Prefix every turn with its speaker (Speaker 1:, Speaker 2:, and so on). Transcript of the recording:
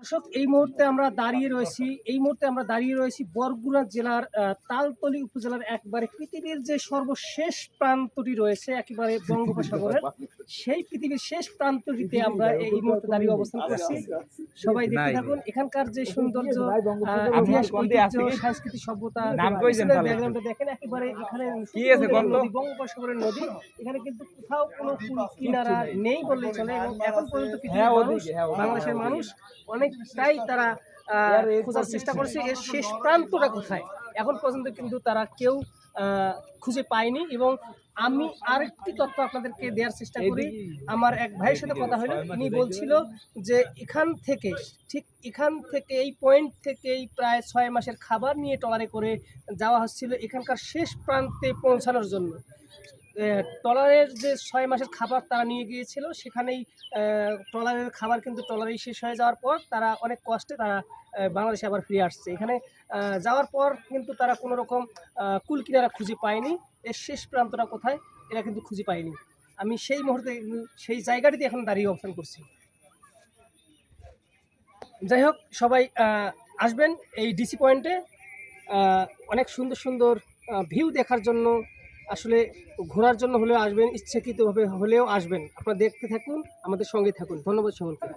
Speaker 1: দর্শক, এই মুহূর্তে আমরা দাঁড়িয়ে রয়েছি বরগুনা জেলার তালতলী উপজেলার একবারে পৃথিবীর যে সর্বশেষ প্রান্তটি রয়েছে একেবারে বঙ্গোপসাগরের, সেই পৃথিবীর শেষ প্রান্তটিতে আমরা এই মুহূর্তে দাঁড়িয়ে অবস্থান করছি। সবাই দেখতে থাকুন এখানকার যে সৌন্দর্য, ইতিহাস, ঐতিহ্য, সংস্কৃতি, সভ্যতা, ব্যাকগ্রাউন্ডে দেখেন। একেবারে এখানে নদী, বঙ্গোপসাগরের নদী। এখানে কিন্তু কোথাও কোনো কুল কিনারা নেই বললেই চলে। এবং এখন পর্যন্ত বাংলাদেশের মানুষ অনেকটাই তারা খোঁজার চেষ্টা করছে এর শেষ প্রান্তটা কোথায়। এখন পর্যন্ত কিন্তু তারা কেউ খুঁজে পায়নি। এবং আমি আরেকটি তথ্য আপনাদেরকে দেওয়ার চেষ্টা করি। আমার এক ভাইয়ের সাথে কথা হলো, উনি বলছিল যে ঠিক এখান থেকে এই পয়েন্ট থেকেই প্রায় 6 মাসের খাবার নিয়ে ট্রলারে করে যাওয়া হচ্ছিল এখানকার শেষ প্রান্তে পৌঁছানোর জন্য। ট্রলারের যে 6 মাসের খাবার তারা নিয়ে গিয়েছিল, সেখানেই ট্রলারের খাবার কিন্তু ট্রলারেই শেষ হয়ে যাওয়ার পর তারা অনেক কষ্টে তারা বাংলাদেশে আবার ফিরে আসছে। এখানে যাওয়ার পর কিন্তু তারা কোনো রকম কুল কিনারা খুঁজে পায়নি। এর শেষ প্রান্তটা কোথায় এরা কিন্তু খুঁজে পায়নি। আমি সেই মুহূর্তে সেই জায়গাটিতে এখন দাঁড়িয়ে অবস্থান করছি। যাই হোক, সবাই আসবেন এই ডিসি পয়েন্টে। অনেক সুন্দর সুন্দর ভিউ দেখার জন্য, আসলে ঘোরার জন্য হলেও আসবেন, ইচ্ছাকৃতভাবে হলেও আসবেন। আপনারা দেখতে থাকুন, আমাদের সঙ্গে থাকুন। ধন্যবাদ সকলকে।